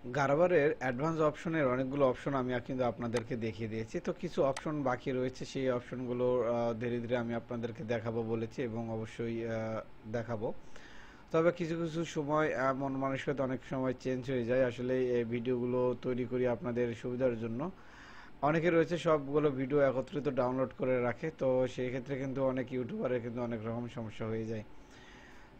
গারবারের advance অপশনের অনেকগুলো option আমি কিন্তু আপনাদেরকে দেখিয়ে দিয়েছি। তো কিছু অপশন বাকি রয়েছে, সেই অপশনগুলো ধীরে ধীরে আমি আপনাদেরকে দেখাবো বলেছি এবং অবশ্যই দেখাবো। তবে কিছু কিছু সময় মন মানসিকতা অনেক সময় চেঞ্জ হয়ে যায়। আসলে এই ভিডিওগুলো তৈরি করি আপনাদের সুবিধার জন্য। অনেকে রয়েছে সবগুলো ভিডিও একত্রিত ডাউনলোড করে রাখে, তো সেই ক্ষেত্রে কিন্তু অনেক ইউটিউবারের কিন্তু অনেক রকম সমস্যা হয়ে যায়।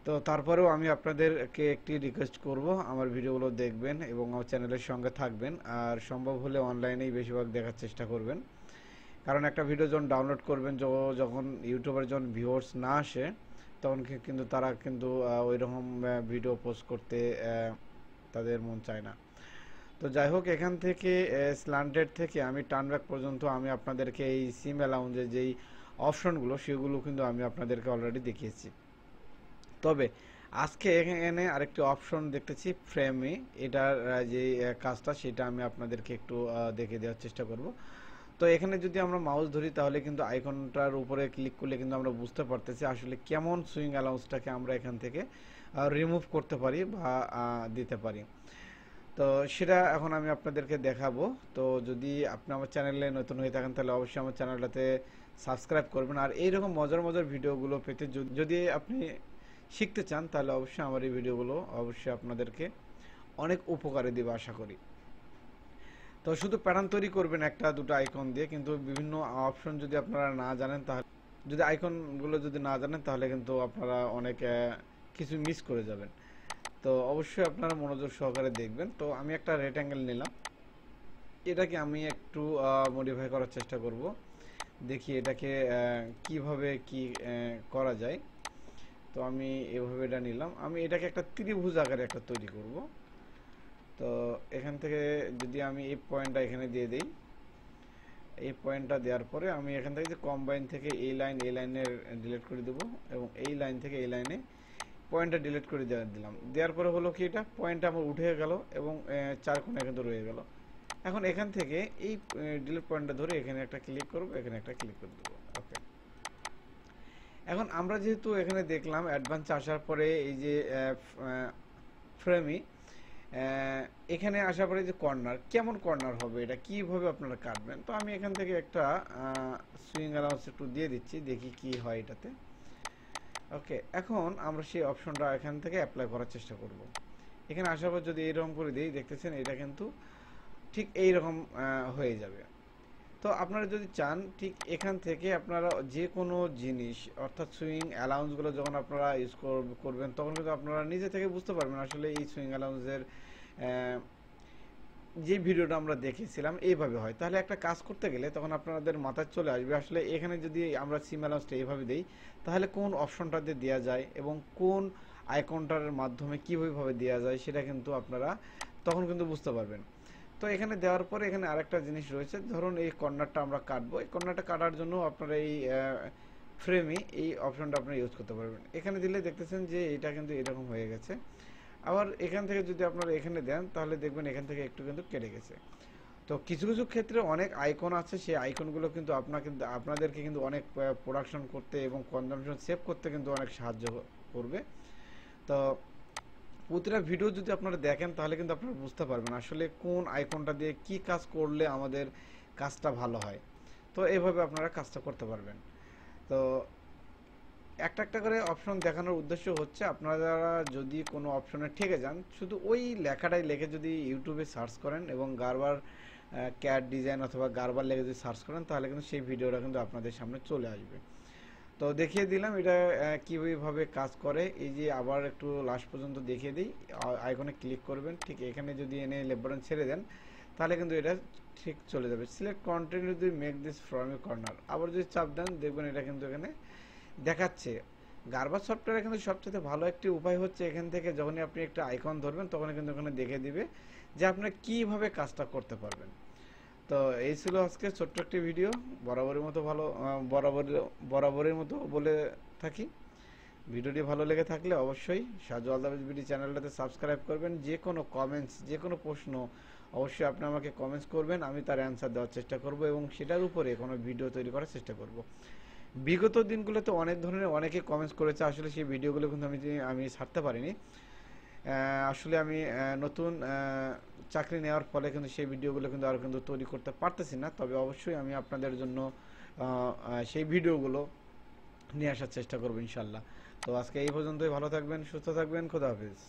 তো তারপরেও আমি আপনাদেরকে একটি রিকোয়েস্ট করব, আমার ভিডিওগুলো দেখবেন এবং আমার চ্যানেলের সঙ্গে থাকবেন, আর সম্ভব হলে অনলাইনেই বেশিরভাগ দেখার চেষ্টা করবেন। কারণ একটা ভিডিও যখন ডাউনলোড করবেন, যখন ইউটিউবের যখন ভিউয়ার্স না আসে, তখন কিন্তু তারা কিন্তু ওই রকম ভিডিও পোস্ট করতে তাদের মন চায় না। তো যাই হোক, এখান থেকে স্ল্যান্টেড থেকে আমি টার্নব্যাক পর্যন্ত আমি আপনাদেরকে এই সিম অ্যালাউন্সের যেই অপশনগুলো সেগুলো কিন্তু আমি আপনাদেরকে অলরেডি দেখিয়েছি। তবে আজকে এখানে আরেকটি অপশন দেখতেছি ফ্রেমে, এটার যে কাজটা সেটা আমি আপনাদেরকে একটু দেখে দেওয়ার চেষ্টা করব। তো এখানে যদি আমরা মাউস ধরি তাহলে কিন্তু আইকনটার উপরে ক্লিক করলে কিন্তু আমরা বুঝতে পারতেছি আসলে কেমন সুইং অ্যালাউন্সটাকে আমরা এখান থেকে রিমুভ করতে পারি বা দিতে পারি। তো সেটা এখন আমি আপনাদেরকে দেখাবো। তো যদি আপনি আমার চ্যানেলে নতুন হয়ে থাকেন তাহলে অবশ্যই আমার চ্যানেলটাতে সাবস্ক্রাইব করবেন, আর এইরকম মজার মজার ভিডিওগুলো পেতে যদি আপনি শিখতে চান তাহলে অবশ্যই আমার এই ভিডিওগুলো অবশ্যই আপনাদেরকে অনেক উপকারে দেবে আশা করি। তো শুধু প্যাটার্ন তৈরি করবেন একটা দুটো আইকন দিয়ে, কিন্তু বিভিন্ন অপশন যদি আপনারা না জানেন, তাহলে যদি আইকনগুলো যদি না জানেন তাহলে কিন্তু আপনারা অনেক কিছু মিস করে যাবেন। তো অবশ্যই আপনারা মনোযোগ সহকারে দেখবেন। তো আমি একটা রেক্ট্যাঙ্গেল নিলাম, এটাকে আমি একটু মডিফাই করার চেষ্টা করব, দেখি এটাকে কিভাবে কি করা যায়। তো আমি এভাবে এটা নিলাম, আমি এটাকে একটা ত্রিভুজ আকারে একটা তৈরি করব। তো এখান থেকে যদি আমি এই পয়েন্টটা এখানে দিয়ে দিই, এই পয়েন্টটা দেওয়ার পরে আমি এখান থেকে যে কম্বাইন থেকে এই লাইনের ডিলিট করে দেবো, এবং এই লাইন থেকে এই লাইনে পয়েন্টটা ডিলিট করে দিলাম। দেওয়ার পরে হলো কি, এটা পয়েন্টটা আমার উঠে গেল এবং চার কোণে কিন্তু রয়ে গেল। এখন এখান থেকে এই ডিলিট পয়েন্টটা ধরে এখানে একটা ক্লিক করব, এখানে একটা ক্লিক করে দেবো। ওকে, এখন আমরা যেহেতু এখানে দেখলাম অ্যাডভান্স আসার পরে এই যে ফ্রেমি, এখানে আসার পরে যে কর্নার, কেমন কর্নার হবে, এটা কিভাবে আপনারা কাটবেন। তো আমি এখান থেকে একটা সুইং অ্যালাউন্স একটু দিয়ে দিচ্ছি, দেখি কি হয় এটাতে। ওকে, এখন আমরা সেই অপশনটা এখান থেকে অ্যাপ্লাই করার চেষ্টা করব। এখানে আসার পর যদি এইরকম করে দিই, দেখতেছেন এটা কিন্তু ঠিক এইরকম হয়ে যাবে। তো আপনারা যদি চান ঠিক এখান থেকে আপনারা যে কোনো জিনিস, অর্থাৎ সুইং অ্যালাউন্সগুলো যখন আপনারা ইউজ করবেন তখন কিন্তু আপনারা নিজে থেকে বুঝতে পারবেন আসলে এই সুইং অ্যালাউন্সের যে ভিডিওটা আমরা দেখেছিলাম এইভাবে হয়। তাহলে একটা কাজ করতে গেলে তখন আপনাদের মাথায় চলে আসবে আসলে এখানে যদি আমরা সিম অ্যালাউন্সটা এইভাবে দিই তাহলে কোন অপশনটাতে দেওয়া যায় এবং কোন আইকনটার মাধ্যমে কীভাবে দেওয়া যায় সেটা কিন্তু আপনারা তখন কিন্তু বুঝতে পারবেন। তো এখানে দেওয়ার পরে এখানে আরেকটা জিনিস রয়েছে, ধরুন এই কর্নারটা আমরা কাটবো, এই কর্নারটা কাটার জন্য আপনারা এই ফ্রেমে এই অপশনটা আপনারা ইউজ করতে পারবেন। এখানে দিলে দেখতেছেন যে এটা কিন্তু এরকম হয়ে গেছে। আবার এখান থেকে যদি আপনারা এখানে দেন তাহলে দেখবেন এখান থেকে একটু কিন্তু কেটে গেছে। তো কিছু কিছু ক্ষেত্রে অনেক আইকন আছে, সেই আইকনগুলো কিন্তু আপনাদেরকে কিন্তু অনেক প্রোডাকশন করতে এবং কনজামশন সেভ করতে কিন্তু অনেক সাহায্য করবে। তো প্রতিটা ভিডিও যদি আপনারা দেখেন তাহলে কিন্তু আপনারা বুঝতে পারবেন আসলে কোন আইকনটা দিয়ে কি কাজ করলে আমাদের কাজটা ভালো হয়। তো এইভাবে আপনারা কাজটা করতে পারবেন। তো একটা একটা করে অপশন দেখানোর উদ্দেশ্য হচ্ছে আপনারা যদি কোনো অপশনে ঠেকে যান শুধু ওই লেখাটাই লিখে যদি ইউটিউবে সার্চ করেন এবং গারবার ক্যাট ডিজাইন অথবা গারবার লিখে যদি সার্চ করেন তাহলে কিন্তু সেই ভিডিওটা কিন্তু আপনাদের সামনে চলে আসবে। তো দেখিয়ে দিলাম এটা কীভাবে কাজ করে। এই যে আবার একটু লাস্ট পর্যন্ত দেখিয়ে দিই, আইকনে ক্লিক করবেন, ঠিক এখানে যদি এনে লেফট বাটন ছেড়ে দেন তাহলে কিন্তু এটা ঠিক চলে যাবে। সিলেক্ট কন্টিনিউ যদি make this from a corner, আবার যদি চাপ দেন দেখবেন এটা কিন্তু এখানে দেখাচ্ছে। গারবার সফটওয়্যারে কিন্তু সবচেয়ে ভালো একটি উপায় হচ্ছে এখান থেকে যখনই আপনি একটা আইকন ধরবেন তখনই কিন্তু ওখানে দেখে দিবে যে আপনারা কীভাবে কাজটা করতে পারবেন। তো এই ছিল আজকে ছোট্ট একটি ভিডিও, বরাবরের মতো বরাবরের মতো বলে থাকি। ভিডিওটি ভালো লেগে থাকলে অবশ্যই সাজু আলদাবেজ বিডি চ্যানেলটাতে সাবস্ক্রাইব করবেন। যে কোনো কমেন্টস, যে কোনো প্রশ্ন অবশ্যই আপনি আমাকে কমেন্টস করবেন, আমি তার অ্যান্সার দেওয়ার চেষ্টা করব এবং সেটার উপরে কোনো ভিডিও তৈরি করার চেষ্টা করব। বিগত দিনগুলোতে অনেক ধরনের অনেকে কমেন্টস করেছে, আসলে সেই ভিডিওগুলো কিন্তু আমি ছাড়তে পারিনি। আসলে আমি নতুন চাকরি নেওয়ার ফলে কিন্তু সেই ভিডিওগুলো কিন্তু আর কিন্তু তৈরি করতে পারতেছি না, তবে অবশ্যই আমি আপনাদের জন্য সেই ভিডিওগুলো নিয়ে আসার চেষ্টা করবো ইনশাল্লাহ। তো আজকে এই পর্যন্তই, ভালো থাকবেন, সুস্থ থাকবেন, খোদা হাফেজ।